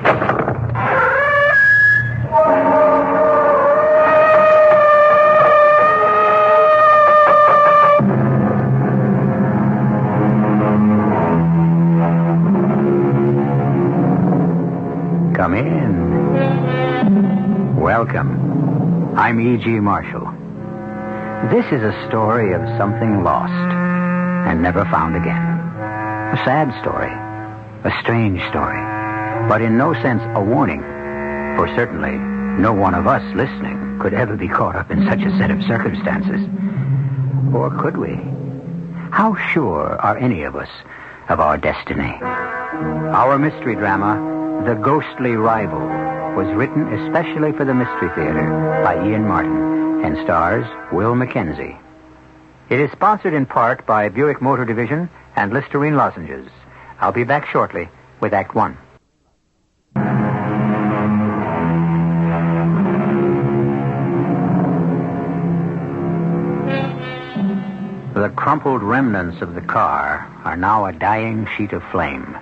Come in. Welcome. I'm E.G. Marshall. This is a story of something lost and never found again. A sad story. A strange story. But in no sense a warning. For certainly no one of us listening could ever be caught up in such a set of circumstances. Or could we? How sure are any of us of our destiny? Our mystery drama, The Ghostly Rival, was written especially for the Mystery Theater by Ian Martin and stars Will MacKenzie. It is sponsored in part by Buick Motor Division and Listerine Lozenges. I'll be back shortly with Act One. The crumpled remnants of the car are now a dying sheet of flame.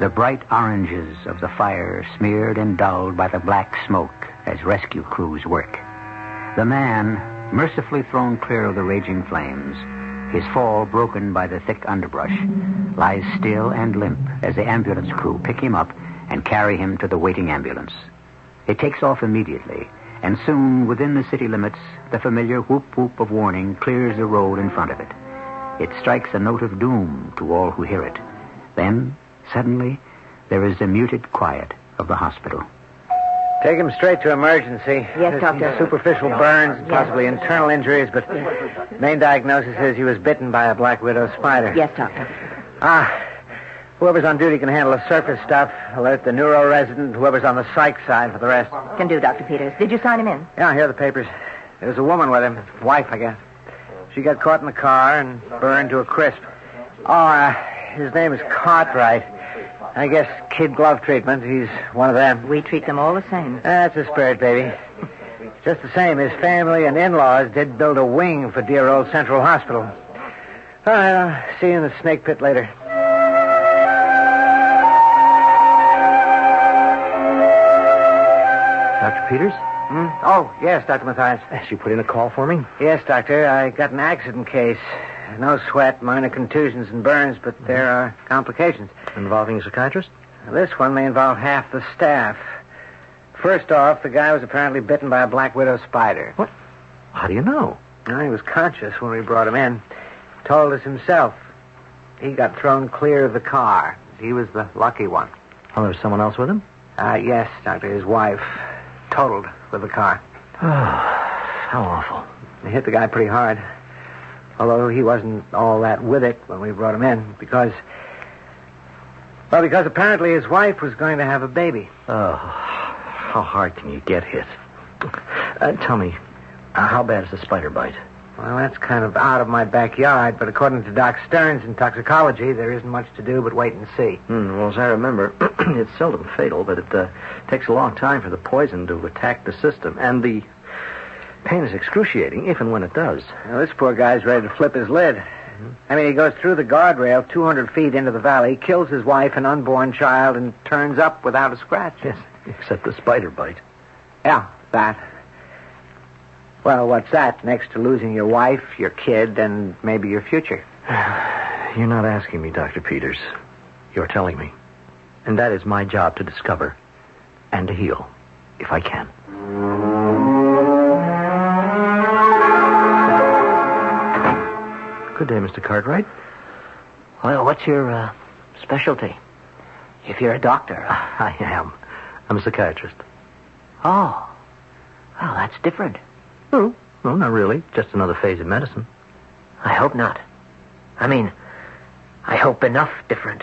The bright oranges of the fire smeared and dulled by the black smoke as rescue crews work. The man, mercifully thrown clear of the raging flames, his fall broken by the thick underbrush, lies still and limp as the ambulance crew pick him up and carry him to the waiting ambulance. It takes off immediately, and soon, within the city limits, the familiar whoop-whoop of warning clears the road in front of it. It strikes a note of doom to all who hear it. Then, suddenly, there is the muted quiet of the hospital. Take him straight to emergency. Yes, Doctor. Superficial burns, possibly internal injuries, but main diagnosis is he was bitten by a black widow spider. Yes, Doctor. Whoever's on duty can handle the surface stuff. Alert the neuro resident, whoever's on the psych side for the rest. Can do, Dr. Peters. Did you sign him in? Yeah, here are the papers. There's a woman with him. Wife, I guess. She got caught in the car and burned to a crisp. His name is Cartwright. I guess kid glove treatment. He's one of them. We treat them all the same. That's the spirit, baby. Just the same, his family and in-laws did build a wing for dear old Central Hospital. All right, I'll see you in the snake pit later. Dr. Peters? Oh, yes, Dr. Mathias. You put in a call for me? Yes, Doctor. I got an accident case. No sweat, minor contusions and burns, but there are complications. Involving a psychiatrist? This one may involve half the staff. First off, the guy was apparently bitten by a black widow spider. What? How do you know? Well, he was conscious when we brought him in. Told us himself. He got thrown clear of the car. He was the lucky one. Oh, there was someone else with him? Yes, Doctor. His wife. Totaled with the car. Oh, how awful. They hit the guy pretty hard. Although he wasn't all that with it when we brought him in. Because apparently his wife was going to have a baby. Oh, how hard can you get hit? Tell me, how bad is the spider bite? Well, that's kind of out of my backyard, but according to Doc Stearns in toxicology, there isn't much to do but wait and see. Well, as I remember, it's seldom fatal, but it takes a long time for the poison to attack the system, and the pain is excruciating, if and when it does. Well, this poor guy's ready to flip his lid. I mean, he goes through the guardrail 200 feet into the valley, kills his wife and unborn child, and turns up without a scratch. Yes, except the spider bite. Yeah, that. Well, what's that next to losing your wife, your kid, and maybe your future? You're not asking me, Dr. Peters. You're telling me. And that is my job to discover and to heal, if I can. Good day, Mr. Cartwright. Well, what's your specialty? If you're a doctor. I am. I'm a psychiatrist. Oh. Well, that's different. No, not really. Just another phase of medicine. I hope not. I mean, I hope enough different.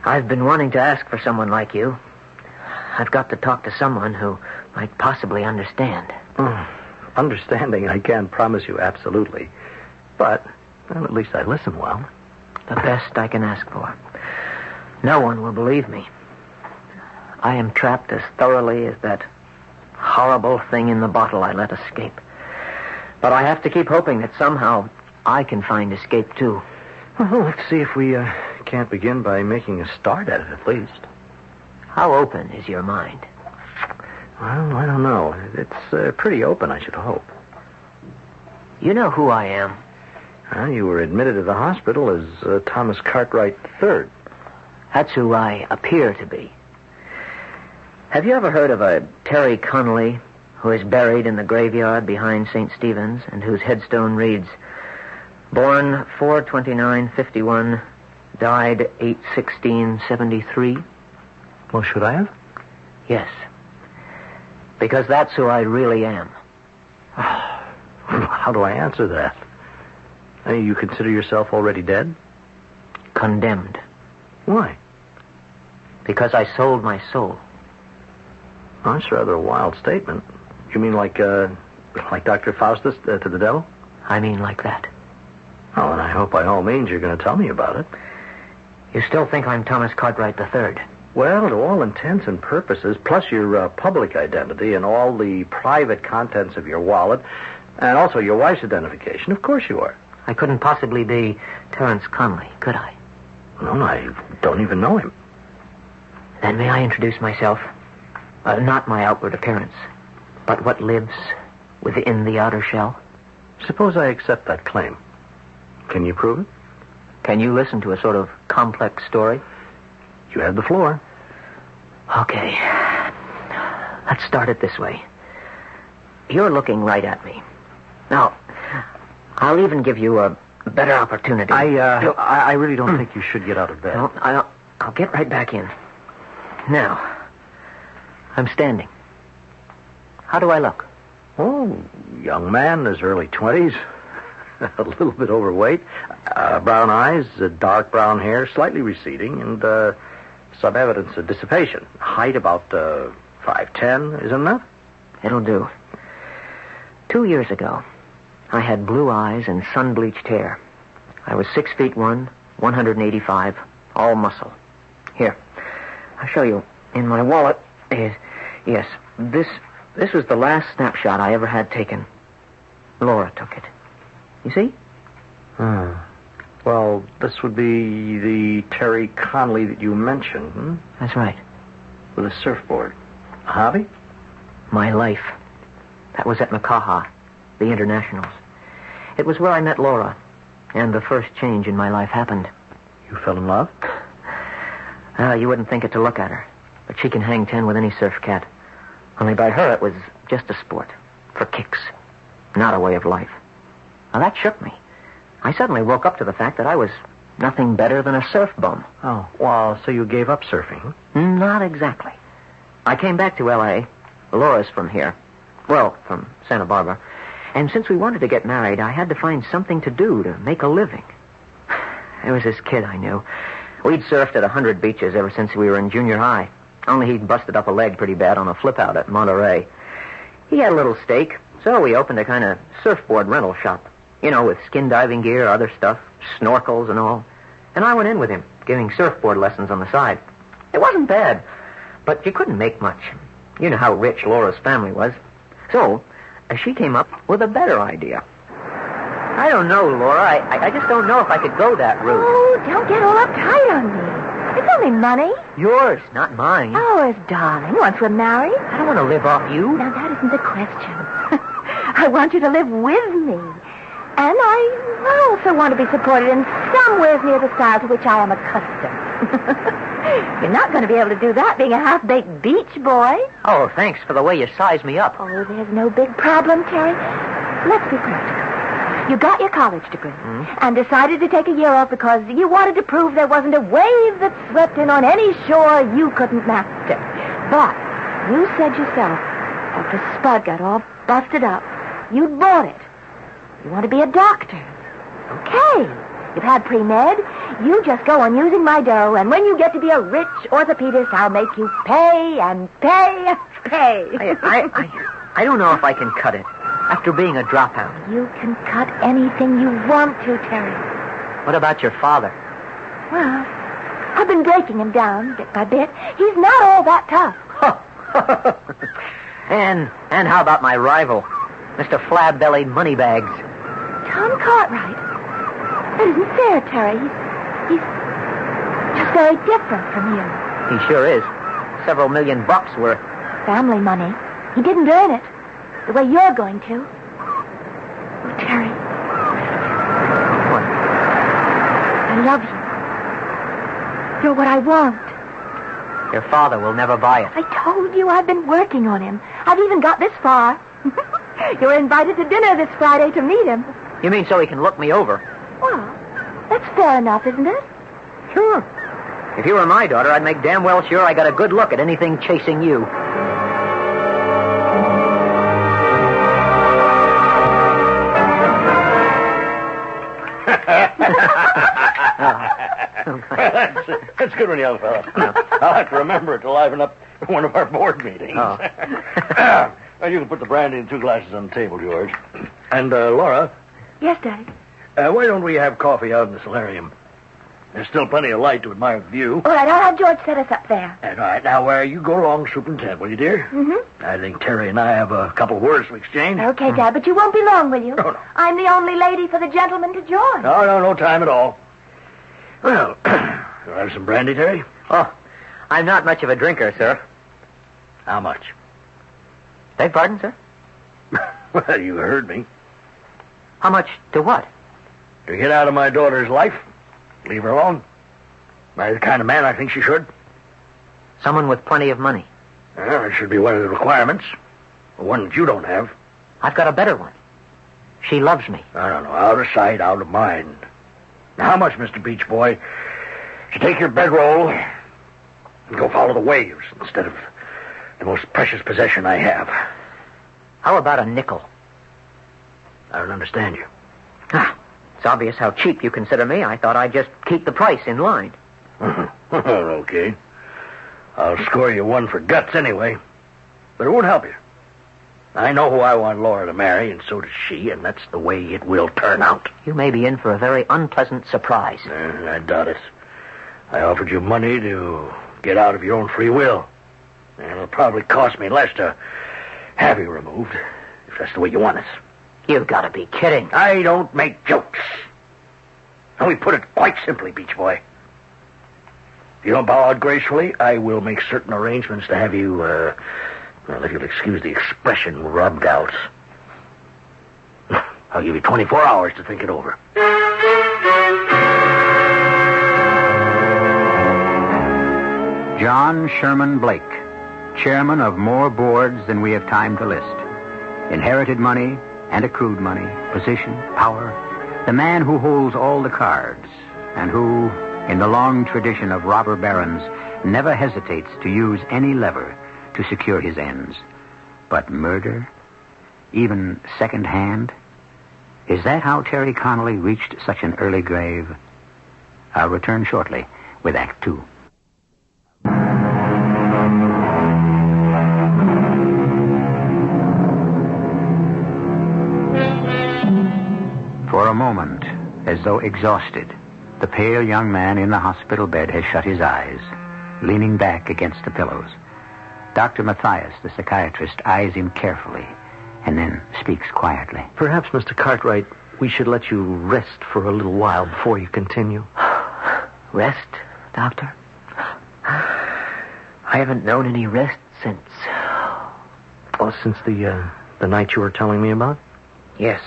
I've been wanting to ask for someone like you. I've got to talk to someone who might possibly understand. Understanding, I can't promise you absolutely. But, well, at least I listen well. The best I can ask for. No one will believe me. I am trapped as thoroughly as that horrible thing in the bottle I let escape. But I have to keep hoping that somehow I can find escape, too. Well, let's see if we can't begin by making a start at it, at least. How open is your mind? Well, I don't know. It's pretty open, I should hope. You know who I am. You were admitted to the hospital as Thomas Cartwright III. That's who I appear to be. Have you ever heard of a Terry Connolly who is buried in the graveyard behind St. Stephen's and whose headstone reads, born 4/29/51, died 8/16/73? Well, should I have? Yes. Because that's who I really am. How do I answer that? You consider yourself already dead? Condemned. Why? Because I sold my soul. Oh, that's rather a wild statement. You mean like Dr. Faustus to the devil? I mean like that. Oh, and I hope by all means you're going to tell me about it. You still think I'm Thomas Cartwright III? Well, to all intents and purposes, plus your public identity and all the private contents of your wallet, and also your wife's identification, of course you are. I couldn't possibly be Terence Conley, could I? No, I don't even know him. Then may I introduce myself? Not my outward appearance, but what lives within the outer shell. Suppose I accept that claim. Can you prove it? Can you listen to a sort of complex story? You have the floor. Okay. Let's start it this way. You're looking right at me. Now, I'll even give you a better opportunity. I really don't think you should get out of bed. No, I'll get right back in. Now, I'm standing. How do I look? Oh, young man in his early 20s. A little bit overweight. Brown eyes, dark brown hair, slightly receding, and some evidence of dissipation. Height about 5'10", isn't that? It'll do. 2 years ago, I had blue eyes and sun-bleached hair. I was 6'1", 185, all muscle. Here, I'll show you. In my wallet is... Yes, this was the last snapshot I ever had taken. Laura took it. You see? Well, this would be the Terry Connolly that you mentioned, hmm? That's right. With a surfboard. A hobby? My life. That was at Makaha, the Internationals. It was where I met Laura, and the first change in my life happened. You fell in love? You wouldn't think it to look at her, but she can hang 10 with any surf cat. Only by her it was just a sport, for kicks, not a way of life. Now that shook me. I suddenly woke up to the fact that I was nothing better than a surf bum. Oh, well, so you gave up surfing? Not exactly. I came back to L.A. Laura's from here. Well, from Santa Barbara. And since we wanted to get married, I had to find something to do to make a living. There was this kid I knew. We'd surfed at 100 beaches ever since we were in junior high. Only he'd busted up a leg pretty bad on a flip-out at Monterey. He had a little stake, so we opened a kind of surfboard rental shop. You know, with skin diving gear, other stuff, snorkels and all. And I went in with him, giving surfboard lessons on the side. It wasn't bad, but you couldn't make much. You know how rich Laura's family was. So, she came up with a better idea. I don't know, Laura. I just don't know if I could go that route. Oh, don't get all uptight on me. It's only money. Yours, not mine. Ours, darling. Once we're married. I don't want to live off you. Now, that isn't the question. I want you to live with me. And I also want to be supported in somewhere near the style to which I am accustomed. You're not going to be able to do that being a half-baked beach boy. Oh, thanks for the way you size me up. Oh, there's no big problem, Terry. Let's be practical. You got your college degree and decided to take a year off because you wanted to prove there wasn't a wave that swept in on any shore you couldn't master. But you said yourself, after Spud got all busted up, you'd bought it. You want to be a doctor. Okay. You've had pre-med. You just go on using my dough, and when you get to be a rich orthopedist, I'll make you pay and pay and pay. I don't know if I can cut it. After being a dropout. You can cut anything you want to, Terry. What about your father? Well, I've been breaking him down bit by bit. He's not all that tough. And how about my rival, Mr. Flab-bellied Moneybags? Tom Cartwright? That isn't fair, Terry. He's just very different from you. He sure is. several $1 million worth. Family money. He didn't earn it. The way you're going to. Oh, Terry. What? I love you. You're what I want. Your father will never buy it. I told you I've been working on him. I've even got this far. You're invited to dinner this Friday to meet him. You mean so he can look me over? Well, that's fair enough, isn't it? Sure. If you were my daughter, I'd make damn well sure I got a good look at anything chasing you. That's good one, young fella. I'll have to remember it to liven up one of our board meetings. Oh. Well, you can put the brandy in 2 glasses on the table, George. And, Laura, Yes, Daddy. why don't we have coffee out in the solarium? There's still plenty of light to admire the view. All right, I'll have George set us up there. And, all right, now, you go along, Superintendent, will you, dear? Mm-hmm. I think Terry and I have a couple of words to exchange. Okay, Dad, but you won't be long, will you? No, no. I'm the only lady for the gentleman to join. No time at all. Well, you'll have some brandy, Terry? Oh, I'm not much of a drinker, sir. How much? Beg pardon, sir? Well, you heard me. How much to what? To get out of my daughter's life, leave her alone. Marry the kind of man I think she should. Someone with plenty of money. Well, it should be one of the requirements. One that you don't have. I've got a better one. She loves me. I don't know. Out of sight, out of mind. Now, how much, Mr. Beach Boy, to take your bedroll and go follow the waves instead of the most precious possession I have? How about a nickel? I don't understand you. It's obvious how cheap you consider me. I thought I'd just keep the price in line. Okay. I'll score you 1 for guts anyway. But it won't help you. I know who I want Laura to marry, and so does she, and that's the way it will turn out. You may be in for a very unpleasant surprise. I doubt it. I offered you money to get out of your own free will. And it'll probably cost me less to have you removed, if that's the way you want it. You've got to be kidding. I don't make jokes. Let me put it quite simply, Beach Boy. If you don't bow out gracefully, I will make certain arrangements to have you, well, if you'll excuse the expression, rubbed out. I'll give you 24 hours to think it over. John Sherman Blake, chairman of more boards than we have time to list. Inherited money and accrued money, position, power. The man who holds all the cards and who, in the long tradition of robber barons, never hesitates to use any lever to secure his ends. But murder? Even second-hand? Is that how Terry Connolly reached such an early grave? I'll return shortly with Act 2. For a moment, as though exhausted, the pale young man in the hospital bed has shut his eyes, leaning back against the pillows. Dr. Matthias, the psychiatrist, eyes him carefully and then speaks quietly. Perhaps, Mr. Cartwright, we should let you rest for a little while before you continue. Rest, Doctor? I haven't known any rest since... Oh, since the night you were telling me about? Yes.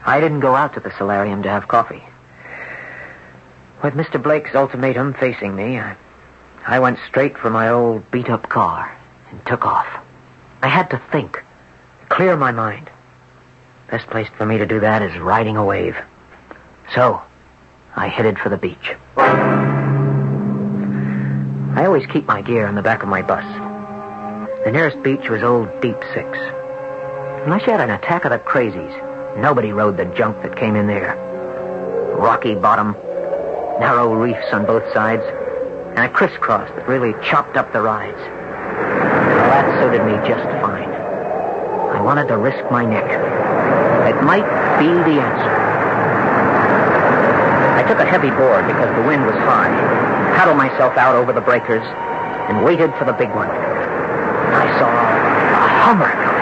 I didn't go out to the solarium to have coffee. With Mr. Blake's ultimatum facing me, I went straight for my old beat-up car and took off. I had to think, clear my mind. Best place for me to do that is riding a wave. So, I headed for the beach. I always keep my gear in the back of my bus. The nearest beach was Old Deep Six. Unless you had an attack of the crazies, nobody rode the junk that came in there. Rocky bottom, narrow reefs on both sides, and a crisscross that really chopped up the rides. Well, that suited me just fine. I wanted to risk my neck. It might be the answer. I took a heavy board because the wind was high, paddled myself out over the breakers, and waited for the big one. I saw a Hummer coming.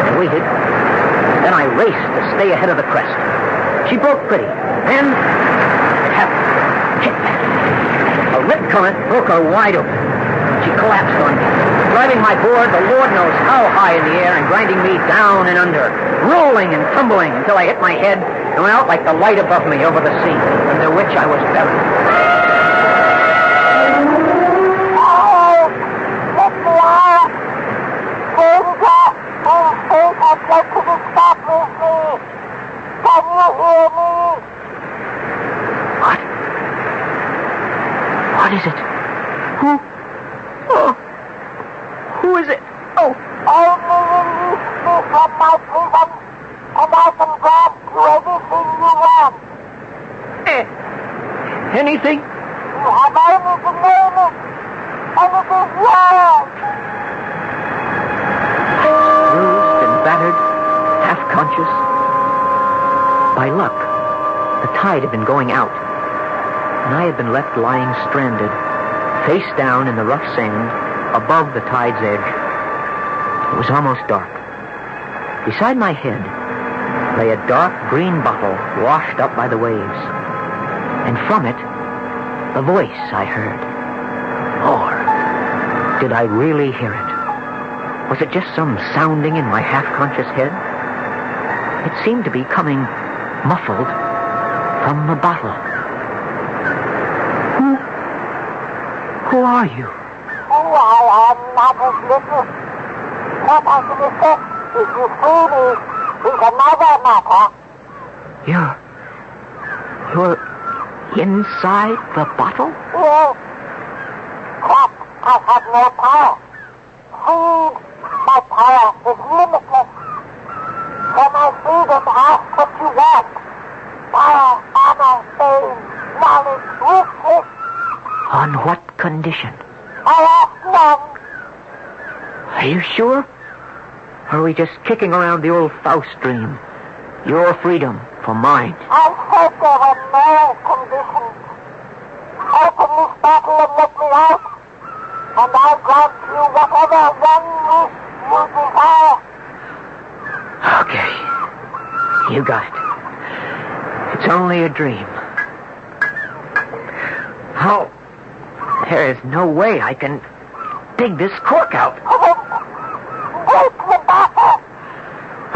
I waited, then I raced to stay ahead of the crest. She broke pretty, then it happened. A rip current broke her wide open. she collapsed on me, driving my board the Lord knows how high in the air and grinding me down and under, rolling and tumbling until I hit my head and went out like the light above me over the sea, under which I was buried. What is it? Who? Oh. Who is it? Oh. Only release me from my prison, and I can grant you anything you want. Anything? You have only to name it, and it is yours. Bruised and battered, half conscious. By luck, the tide had been going out, and I had been left lying stranded, face down in the rough sand, above the tide's edge. It was almost dark. Beside my head lay a dark green bottle washed up by the waves. And from it, the voice I heard. Or did I really hear it? Was it just some sounding in my half-conscious head? It seemed to be coming muffled from the bottle. Who are you? Who I am matters little. What I can effect if you free me is another matter. You're inside the bottle? Yes. But I have no power. Freed, my power is limitless. For my freedom, ask what you want. Power, honor, fame, knowledge, riches. On what condition? I ask none. Are you sure? Or are we just kicking around the old Faust dream? Your freedom for mine. I said there were no conditions. Open this bottle and let me out, and I'll grant you whatever one wish you desire. Okay. You got it. It's only a dream. How? There is no way I can dig this cork out. Break the bottle.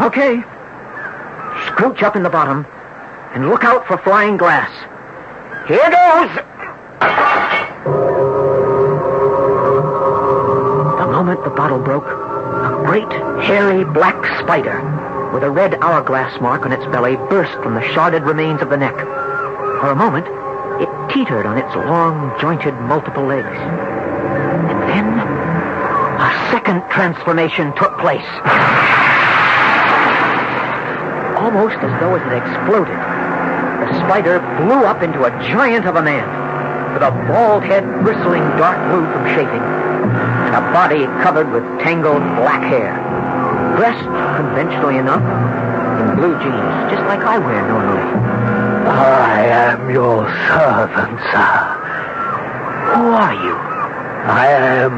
Okay. Scrooch up in the bottom and look out for flying glass. Here goes! The moment the bottle broke, a great, hairy, black spider with a red hourglass mark on its belly burst from the sharded remains of the neck. For a moment, it teetered on its long, jointed, multiple legs. And then, a second transformation took place. Almost as though it had exploded, the spider blew up into a giant of a man, with a bald head bristling dark blue from shaving, and a body covered with tangled black hair, dressed conventionally enough in blue jeans, just like I wear normally. I am your servant, sir. Who are you? I am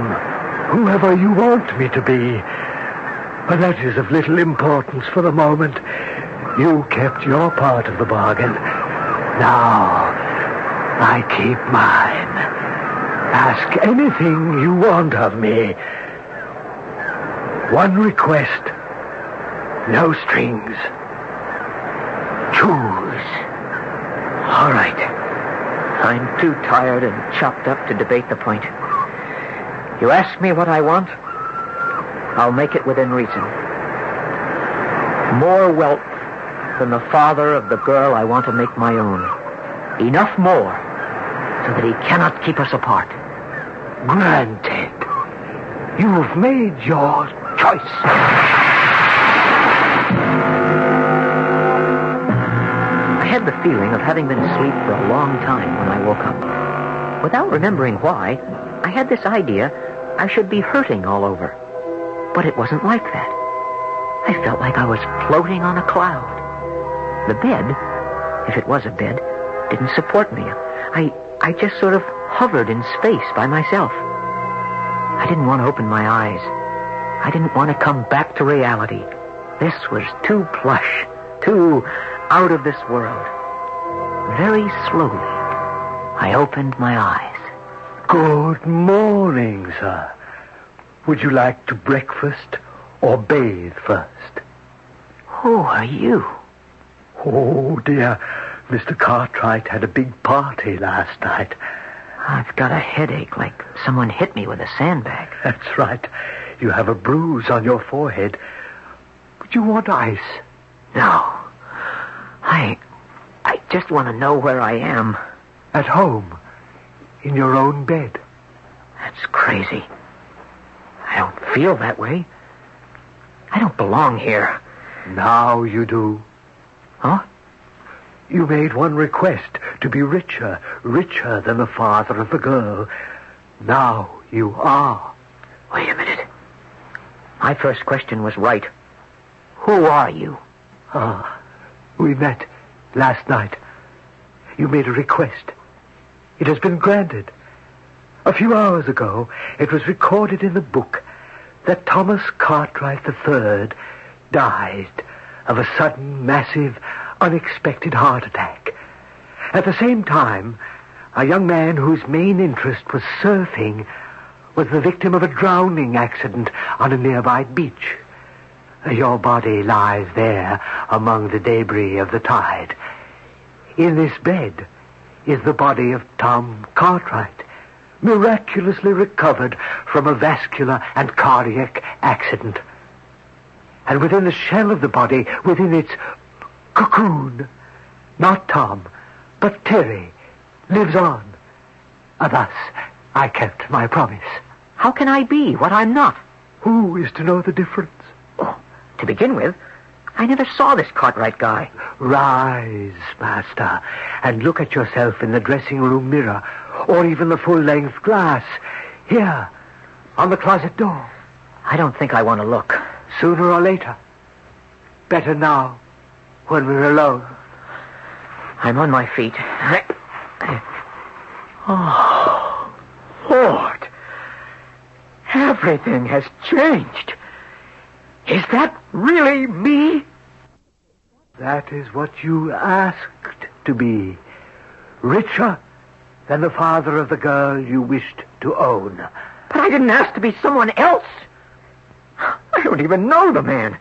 whoever you want me to be. But that is of little importance for the moment. You kept your part of the bargain. Now, I keep mine. Ask anything you want of me. One request. No strings. Choose. All right. I'm too tired and chopped up to debate the point. You ask me what I want, I'll make it within reason. More wealth than the father of the girl I want to make my own. Enough more so that he cannot keep us apart. Granted. You've made your choice. I had the feeling of having been asleep for a long time when I woke up. Without remembering why, I had this idea I should be hurting all over. But it wasn't like that. I felt like I was floating on a cloud. The bed, if it was a bed, didn't support me. I just sort of hovered in space by myself. I didn't want to open my eyes. I didn't want to come back to reality. This was too plush, too out of this world. Very slowly, I opened my eyes. Good morning, sir. Would you like to breakfast or bathe first? Who are you? Oh, dear. Mr. Cartwright had a big party last night. I've got a headache, like someone hit me with a sandbag. That's right. You have a bruise on your forehead. Would you want ice? No. I just want to know where I am. At home. In your own bed. That's crazy. I don't feel that way. I don't belong here. Now you do. Huh? You made one request to be richer than the father of the girl. Now you are. Wait a minute. My first question was right. Who are you? We met last night. You made a request. It has been granted. A few hours ago, it was recorded in the book that Thomas Cartwright III died of a sudden, massive, unexpected heart attack. At the same time, a young man whose main interest was surfing was the victim of a drowning accident on a nearby beach. Your body lies there among the debris of the tide. In this bed is the body of Tom Cartwright, miraculously recovered from a vascular and cardiac accident. And within the shell of the body, within its cocoon, not Tom, but Terry, lives on. Thus, I kept my promise. How can I be what I'm not? Who is to know the difference? Oh, to begin with, I never saw this Cartwright guy. Rise, master, and look at yourself in the dressing room mirror, or even the full-length glass. Here, on the closet door. I don't think I want to look. Sooner or later. Better now, when we're alone. I'm on my feet. Oh, Lord. Everything has changed. Is that really me? That is what you asked to be. Richer than the father of the girl you wished to own. But I didn't ask to be someone else. I don't even know the man.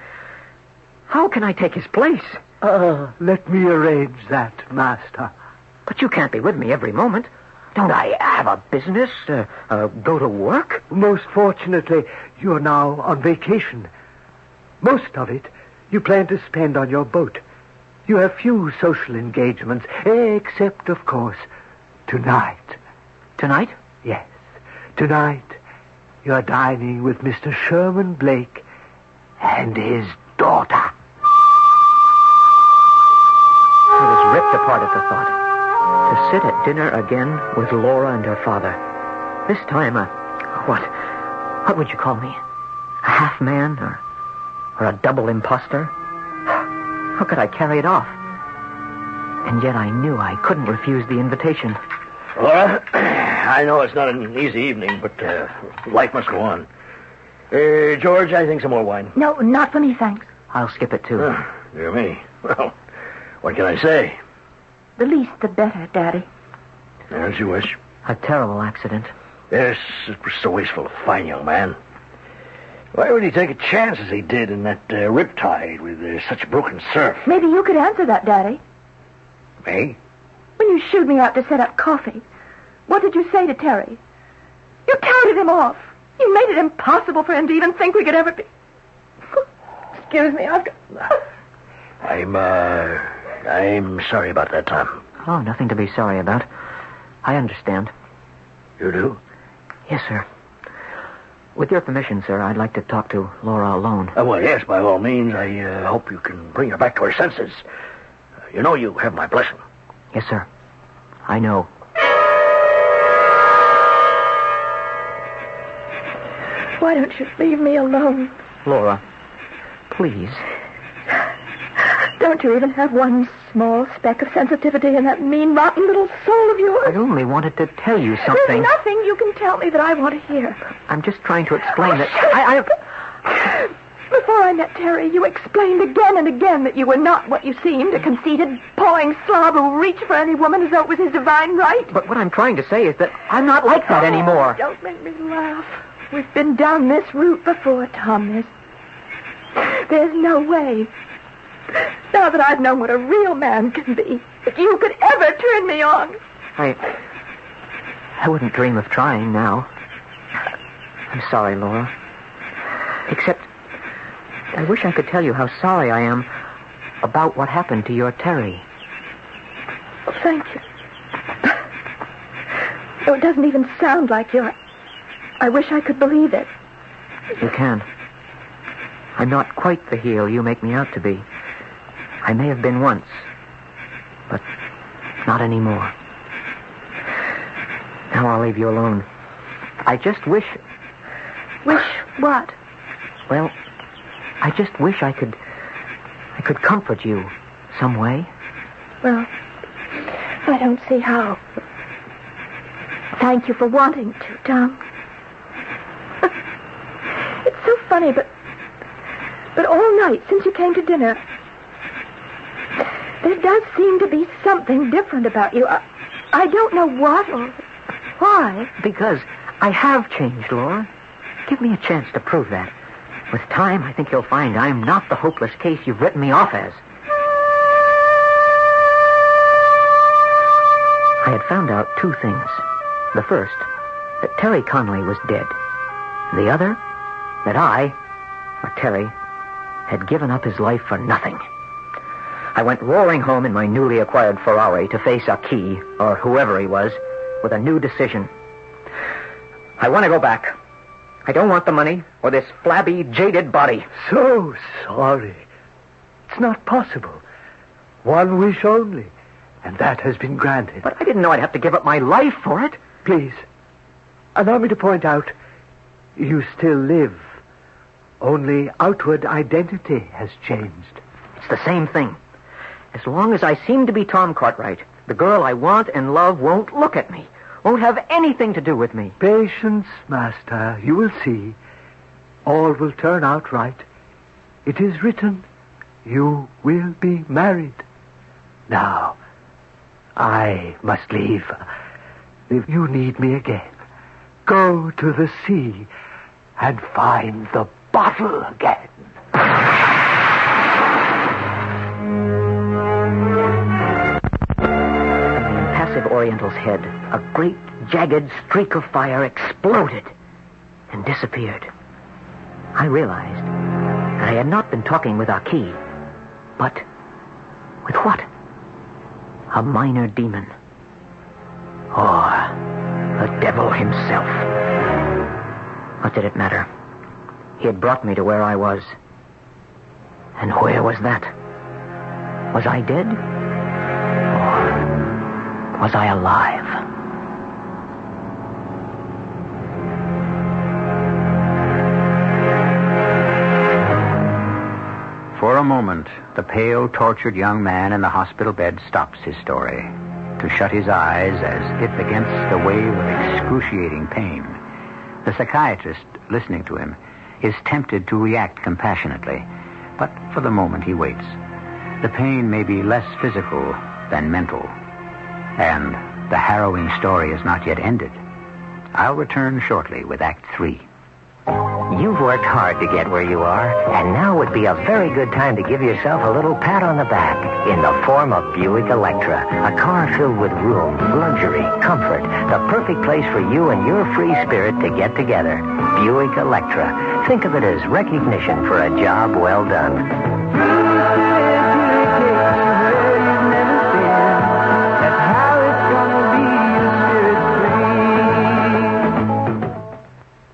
How can I take his place? Let me arrange that, master. But you can't be with me every moment. Don't I have a business? Go to work? Most fortunately, you're now on vacation. Most of it you plan to spend on your boat. You have few social engagements, except, of course, tonight. Tonight? Yes. Tonight, you're dining with Mr. Sherman Blake and his daughter. I was ripped apart at the thought. To sit at dinner again with Laura and her father. This time, what would you call me? A half-man or a double imposter? How could I carry it off? And yet I knew I couldn't refuse the invitation. Laura, I know it's not an easy evening, but life must go on. George, I think some more wine. No, not for me, thanks. I'll skip it, too. Dear me. Well, what can I say? The least the better, Daddy. As you wish. A terrible accident. Yes, it was so wasteful, a fine young man. Why would he take a chance as he did in that riptide with such broken surf? Maybe you could answer that, Daddy. Me? When you shooed me out to set up coffee, what did you say to Terry? You touted him off. You made it impossible for him to even think we could ever be... Excuse me, I've got... I'm sorry about that, Tom. Oh, nothing to be sorry about. I understand. You do? Yes, sir. With your permission, sir, I'd like to talk to Laura alone. Well, yes, by all means. I hope you can bring her back to her senses. You know you have my blessing. Yes, sir. I know. Why don't you leave me alone? Laura, please. Don't you even have one small speck of sensitivity in that mean, rotten little soul of yours? I only wanted to tell you something. There's nothing you can tell me that I want to hear. I'm just trying to explain that... Before I met Terry, you explained again and again that you were not what you seemed, a conceited, pawing slob who reached for any woman as though it was his divine right. But what I'm trying to say is that I'm not like that anymore. Don't make me laugh. We've been down this route before, Tom. There's no way, now that I've known what a real man can be, that you could ever turn me on. I wouldn't dream of trying now. I'm sorry, Laura. Except, I wish I could tell you how sorry I am about what happened to your Terry. Well, thank you. Though it doesn't even sound like you. I wish I could believe it. You can't. I'm not quite the heel you make me out to be. I may have been once, but not anymore. Now I'll leave you alone. I just wish... Wish what? Well, I just wish I could comfort you some way. Well, I don't see how. Thank you for wanting to, Tom. It's so funny, but all night since you came to dinner, there does seem to be something different about you. I don't know what or why. Because I have changed, Laura. Give me a chance to prove that. With time, I think you'll find I'm not the hopeless case you've written me off as. I had found out two things. The first, that Terry Conley was dead. The other, that I, or Terry, had given up his life for nothing. I went roaring home in my newly acquired Ferrari to face Aki, or whoever he was, with a new decision. I want to go back. I don't want the money or this flabby, jaded body. So sorry. It's not possible. One wish only, and that has been granted. But I didn't know I'd have to give up my life for it. Please, allow me to point out, you still live. Only outward identity has changed. It's the same thing. As long as I seem to be Tom Cartwright, the girl I want and love won't look at me, won't have anything to do with me. Patience, Master. You will see. All will turn out right. It is written, you will be married. Now, I must leave. If you need me again, go to the sea and find the bottle again. Oriental's head, a great, jagged streak of fire exploded and disappeared. I realized that I had not been talking with Aki, but with what? A minor demon. Or the devil himself. What did it matter? He had brought me to where I was. And where was that? Was I dead? Was I alive? For a moment, the pale, tortured young man in the hospital bed stops his story to shut his eyes as if against the wave of excruciating pain. The psychiatrist, listening to him, is tempted to react compassionately, but for the moment he waits. The pain may be less physical than mental. And the harrowing story is not yet ended. I'll return shortly with Act 3. You've worked hard to get where you are, and now would be a very good time to give yourself a little pat on the back in the form of Buick Electra, a car filled with room, luxury, comfort, the perfect place for you and your free spirit to get together. Buick Electra. Think of it as recognition for a job well done.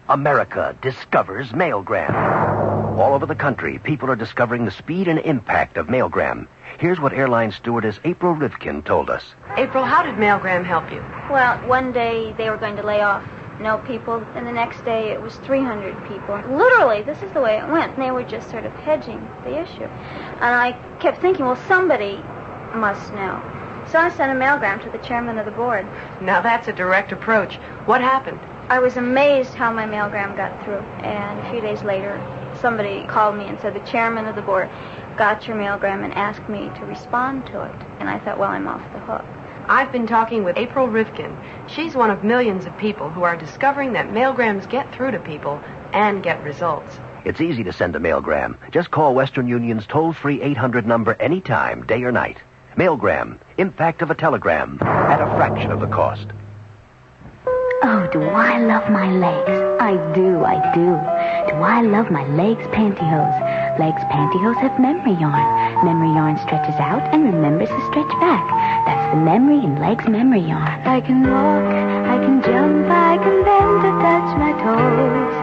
America discovers mailgram. All over the country, people are discovering the speed and impact of mailgram. Here's what airline stewardess April Rivkin told us. April, how did mailgram help you? Well, one day they were going to lay off no people, and the next day it was 300 people. Literally, this is the way it went. They were just sort of hedging the issue. And I kept thinking, well, somebody must know. So I sent a mailgram to the chairman of the board. Now that's a direct approach. What happened? I was amazed how my mailgram got through, and a few days later, somebody called me and said the chairman of the board got your mailgram and asked me to respond to it. And I thought, well, I'm off the hook. I've been talking with April Rifkin. She's one of millions of people who are discovering that mailgrams get through to people and get results. It's easy to send a mailgram. Just call Western Union's toll-free 800 number anytime, day or night. Mailgram, impact of a telegram, at a fraction of the cost. Oh, do I love my legs? I do. Do I love my legs pantyhose? Legs pantyhose have memory yarn. Memory yarn stretches out and remembers to stretch back. That's the memory in legs memory yarn. I can walk, I can jump, I can bend to touch my toes.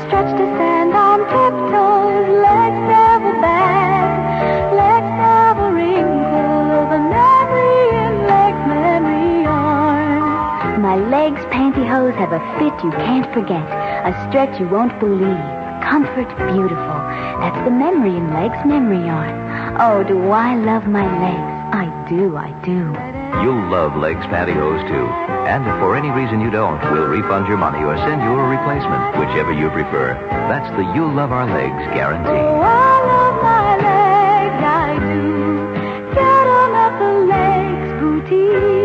Stretch to stand on tiptoes. Legs never bag. Legs never wrinkle. The memory in legs memory yarn. My legs pantyhose have a fit you can't forget. A stretch you won't believe. Comfort beautiful. That's the memory in legs memory yarn. Oh, do I love my legs? I do. You'll love Legs pantyhose, too. And if for any reason you don't, we'll refund your money or send you a replacement, whichever you prefer. That's the You'll Love Our Legs guarantee. Oh, I love my legs, I do. Get 'em at the Legs Boutique.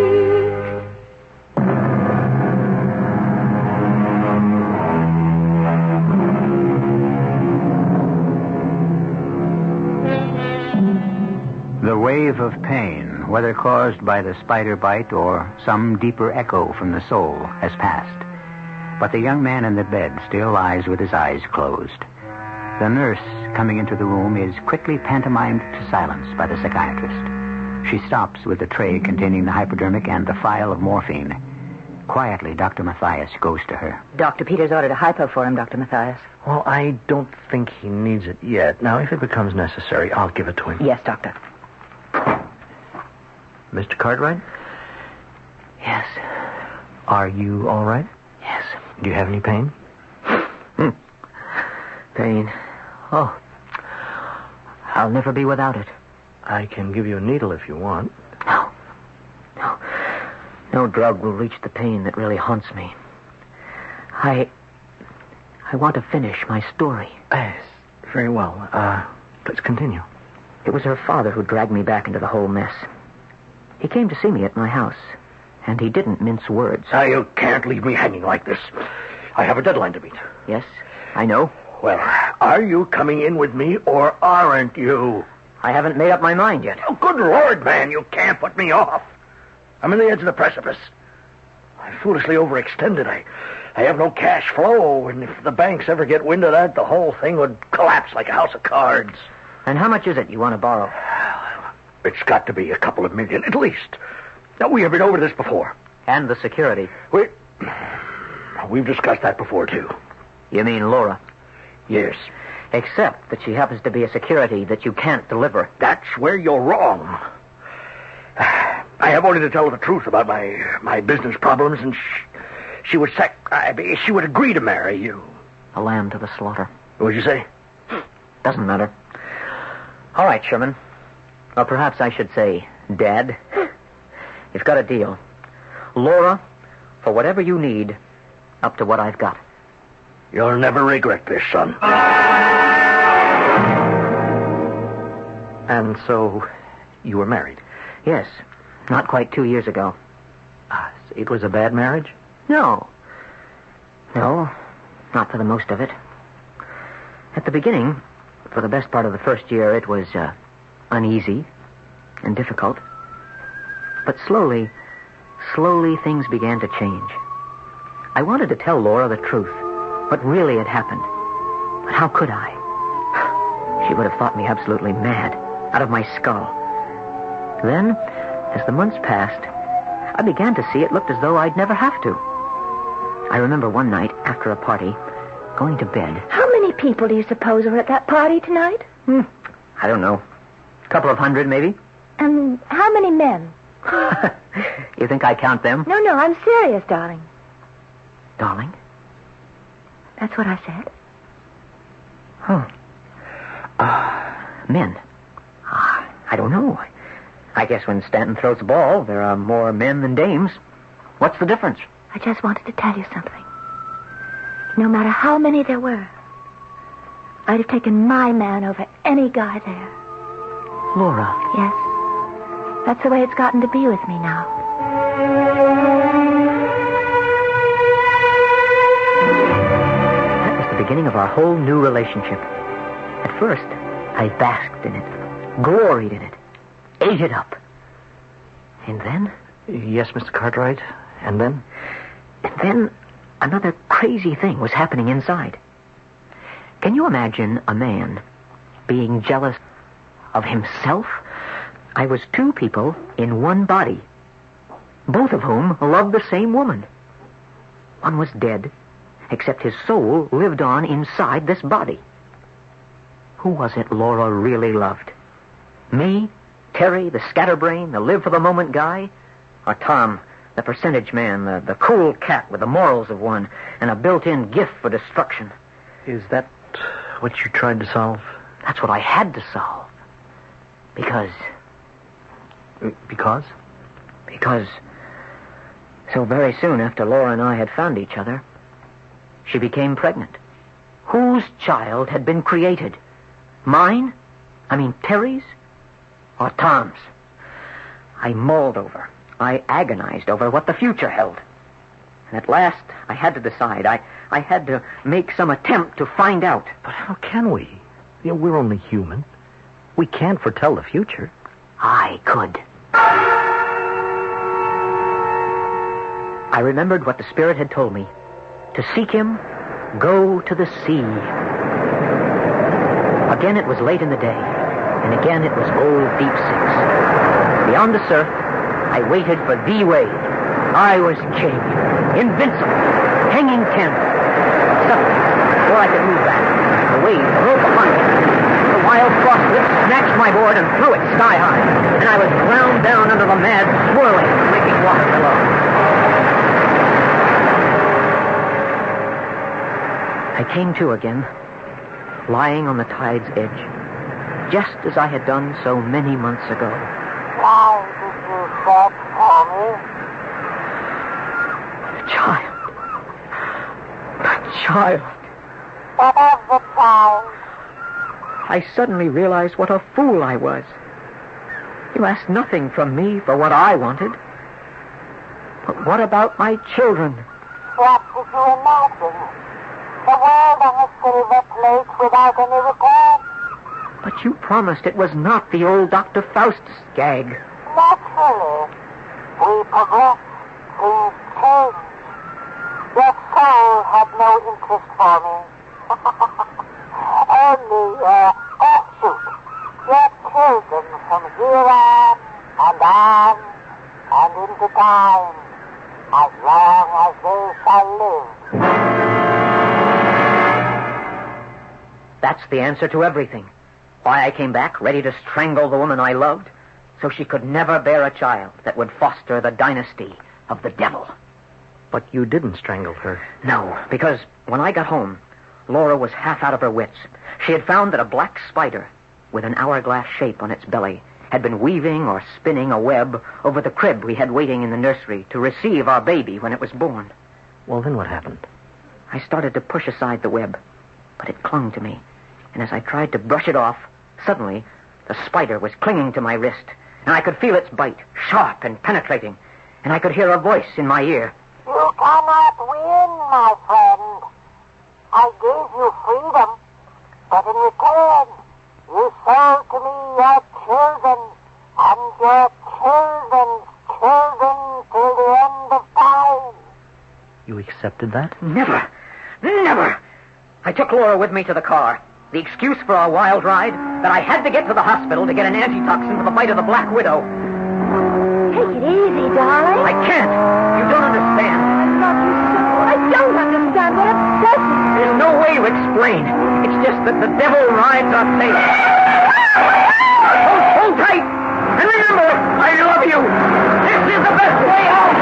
The wave of pain, whether caused by the spider bite or some deeper echo from the soul, has passed. But the young man in the bed still lies with his eyes closed. The nurse, coming into the room, is quickly pantomimed to silence by the psychiatrist. She stops with the tray containing the hypodermic and the phial of morphine. Quietly, Dr. Mathias goes to her. Dr. Peters ordered a hypo for him, Dr. Mathias. Well, I don't think he needs it yet. Now, if it becomes necessary, I'll give it to him. Yes, Doctor. Mr. Cartwright? Yes. Are you all right? Yes. Do you have any pain? Pain. Oh. I'll never be without it. I can give you a needle if you want. No. No drug will reach the pain that really haunts me. I want to finish my story. Yes. Very well. Let's continue. It was her father who dragged me back into the whole mess. He came to see me at my house, and he didn't mince words. You can't leave me hanging like this. I have a deadline to meet. Yes, I know. Well, are you coming in with me, or aren't you? I haven't made up my mind yet. Oh, good Lord, man, you can't put me off. I'm on the edge of the precipice. I foolishly overextended. I have no cash flow, and if the banks ever get wind of that, the whole thing would collapse like a house of cards. And how much is it you want to borrow? It's got to be a couple of million, at least. Now, we have been over this before. And the security. We've discussed that before, too. You mean Laura? Yes. Except that she happens to be a security that you can't deliver. That's where you're wrong. I have only to tell her the truth about my business problems, and she would she would agree to marry you. A lamb to the slaughter. What'd you say? Doesn't matter. All right, Sherman. Or perhaps I should say, Dad. You've got a deal. Laura, for whatever you need, up to what I've got. You'll never regret this, son. And so, you were married? Yes, not quite 2 years ago. It was a bad marriage? No, not for the most of it. At the beginning, for the best part of the first year, it was uneasy and difficult. But slowly things began to change. I wanted to tell Laura the truth, what really had happened. But how could I? She would have thought me absolutely mad, out of my skull. Then, as the months passed, I began to see it looked as though I'd never have to. I remember one night, after a party, going to bed. How many people do you suppose were at that party tonight? I don't know. A couple of hundred, maybe. And how many men? You think I count them? No, I'm serious, darling. Darling? That's what I said. Men. I don't know. I guess when Stanton throws the ball, there are more men than dames. What's the difference? I just wanted to tell you something. No matter how many there were, I'd have taken my man over any guy there. Laura. Yes. That's the way it's gotten to be with me now. That was the beginning of our whole new relationship. At first, I basked in it, gloried in it, ate it up. And then... Yes, Mr. Cartwright. And then? And then another crazy thing was happening inside. Can you imagine a man being jealous of himself? I was two people in one body, both of whom loved the same woman. One was dead, except his soul lived on inside this body. Who was it Laura really loved? Me, Terry, the scatterbrain, the live-for-the-moment guy? Or Tom, the percentage man, the cool cat with the morals of one and a built-in gift for destruction? Is that what you tried to solve? That's what I had to solve. Because... Because? Because so very soon after Laura and I had found each other, she became pregnant. Whose child had been created? Mine? I mean Terry's? Or Tom's? I mulled over. I agonized over what the future held. And at last, I had to decide. I had to make some attempt to find out. But how can we? You know, we're only human. We can't foretell the future. I could. I remembered what the Spirit had told me. To seek him, go to the sea. Again it was late in the day, and again it was old Deep Six. Beyond the surf, I waited for the wave. I was king, invincible, hanging ten. Suddenly, before I could move back, the wave broke upon me. The wild frost whip snatched my board and threw it sky high, and I was ground down under the mad, swirling, breaking water below. I came to again, lying on the tide's edge, just as I had done so many months ago. Why did you search for me? The child. The child. What of the child? I suddenly realized what a fool I was. You asked nothing from me for what I wanted. But what about my children? What did you imagine? The world on a silver plate without any return? But you promised it was not the old Dr. Faustus gag. Naturally. We progress. Things change. Your soul had no interest for me. Only your offshoot. Your children from here on and into time. As long as they shall live. That's the answer to everything. Why I came back, ready to strangle the woman I loved, so she could never bear a child that would foster the dynasty of the devil. But you didn't strangle her. No, because when I got home, Laura was half out of her wits. She had found that a black spider with an hourglass shape on its belly had been weaving or spinning a web over the crib we had waiting in the nursery to receive our baby when it was born. Well, then what happened? I started to push aside the web, but it clung to me. And as I tried to brush it off, suddenly the spider was clinging to my wrist, and I could feel its bite, sharp and penetrating, and I could hear a voice in my ear. You cannot win, my friend. I gave you freedom, but in return, you sold to me your children and your children's children till the end of time. You accepted that? Never! Never! I took Laura with me to the car. The excuse for our wild ride, that I had to get to the hospital to get an antitoxin for the bite of the Black Widow. Take it easy, darling. I can't. You don't understand. I love you so. I don't understand what obsesses you. There's no way to explain. It's just that the devil rides our fate. Hold tight. And remember, I love you. This is the best way out.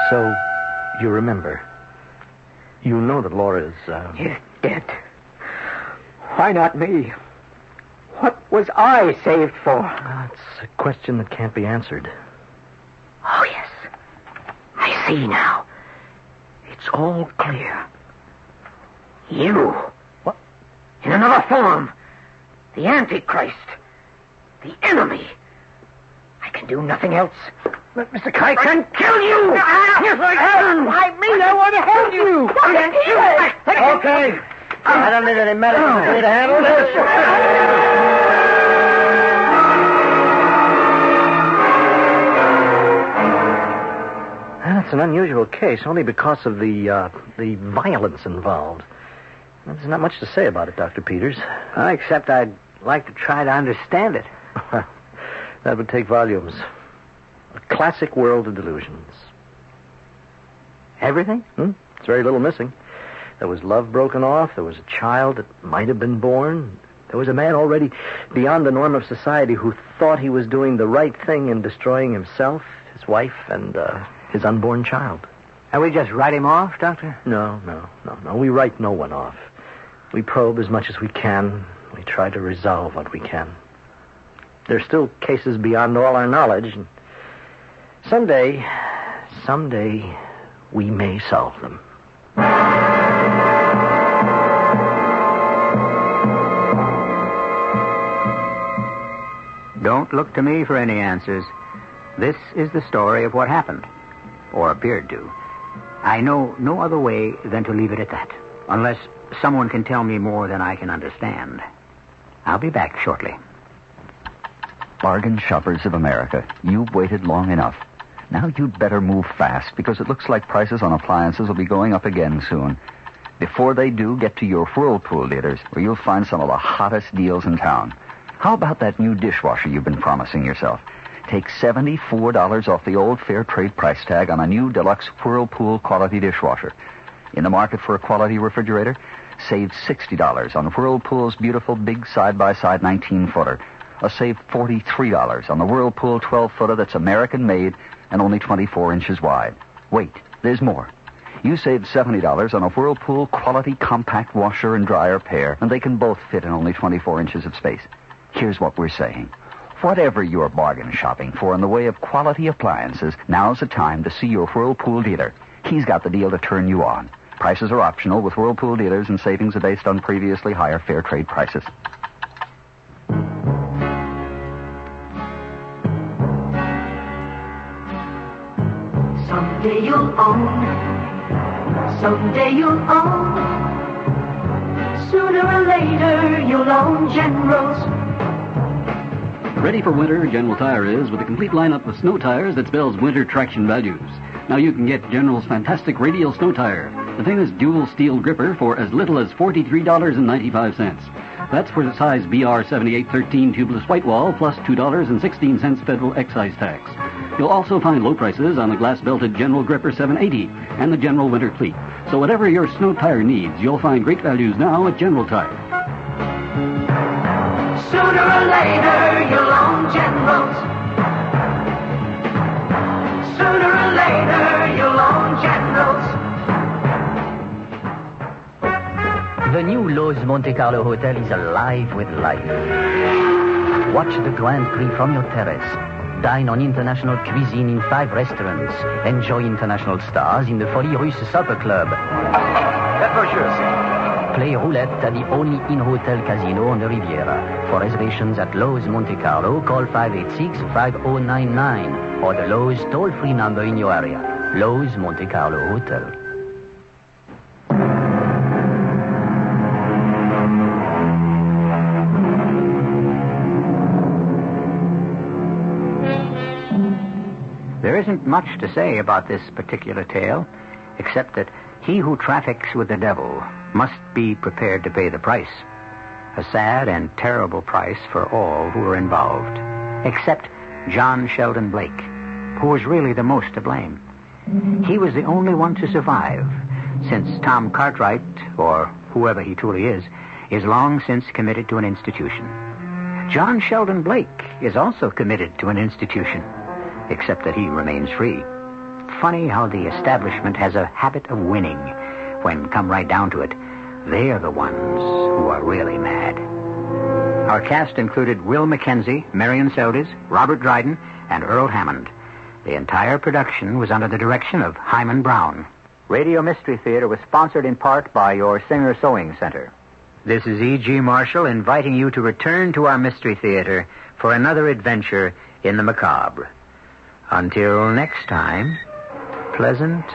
So, you remember. You know that Laura's, You're dead. Why not me? What was I saved for? It's a question that can't be answered. Oh, yes. see now. It's all clear. You. What? In another form. The Antichrist. The enemy. I can do nothing else. Mr. Kite, I can kill you! Yes, I can! I mean, I want to help you. Okay. I don't need any medicine for me to handle this. That's an unusual case, only because of the violence involved. There's not much to say about it, Dr. Peters. Except I'd like to try to understand it. That would take volumes. A classic world of delusions. Everything? There's very little missing. There was love broken off. There was a child that might have been born. There was a man already beyond the norm of society who thought he was doing the right thing in destroying himself, his wife, and his unborn child. And we just write him off, Doctor? No. We write no one off. We probe as much as we can. We try to resolve what we can. There's still cases beyond all our knowledge. And someday, we may solve them. Don't look to me for any answers. This is the story of what happened, or appeared to. I know no other way than to leave it at that, unless someone can tell me more than I can understand. I'll be back shortly. Bargain shoppers of America, you've waited long enough. Now you'd better move fast, because it looks like prices on appliances will be going up again soon. Before they do, get to your Whirlpool dealers, where you'll find some of the hottest deals in town. How about that new dishwasher you've been promising yourself? Take $74 off the old fair trade price tag on a new deluxe Whirlpool quality dishwasher. In the market for a quality refrigerator? Save $60 on Whirlpool's beautiful big side-by-side 19-footer. Or save $43 on the Whirlpool 12-footer that's American-made and only 24 inches wide. Wait, there's more. You save $70 on a Whirlpool quality compact washer and dryer pair, and they can both fit in only 24 inches of space. Here's what we're saying. Whatever you're bargain shopping for in the way of quality appliances, now's the time to see your Whirlpool dealer. He's got the deal to turn you on. Prices are optional with Whirlpool dealers, and savings are based on previously higher fair trade prices. Someday you'll own. Someday you'll own. Sooner or later you'll own General's. Ready for winter, General Tire is, with a complete lineup of snow tires that spells winter traction values. Now you can get General's fantastic radial snow tire, the famous dual steel gripper, for as little as $43.95. That's for the size BR7813 tubeless white wall, plus $2.16 federal excise tax. You'll also find low prices on the glass-belted General Gripper 780 and the General Winter Cleat. So whatever your snow tire needs, you'll find great values now at General Tire. Sooner or later you'll own General's. Sooner or later you'll own General's. The new Lowe's Monte Carlo Hotel is alive with life. Watch the Grand Prix from your terrace. Dine on international cuisine in 5 restaurants. Enjoy international stars in the Folie Russe Supper Club. That brochure, sir. Play roulette at the only in-hotel casino on the Riviera. For reservations at Lowe's Monte Carlo, call 586-5099 or the Lowe's toll-free number in your area. Lowe's Monte Carlo Hotel. There isn't much to say about this particular tale, except that he who traffics with the devil must be prepared to pay the price. A sad and terrible price for all who are involved, except John Sheldon Blake, who was really the most to blame. He was the only one to survive, since Tom Cartwright, or whoever he truly is long since committed to an institution. John Sheldon Blake is also committed to an institution, except that he remains free. Funny how the establishment has a habit of winning. When come right down to it, they're the ones who are really mad. Our cast included Will MacKenzie, Marion Seldes, Robert Dryden, and Earl Hammond. The entire production was under the direction of Himan Brown. Radio Mystery Theater was sponsored in part by your Singer Sewing Center. This is E.G. Marshall inviting you to return to our Mystery Theater for another adventure in the macabre. Until next time, pleasant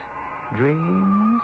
dreams.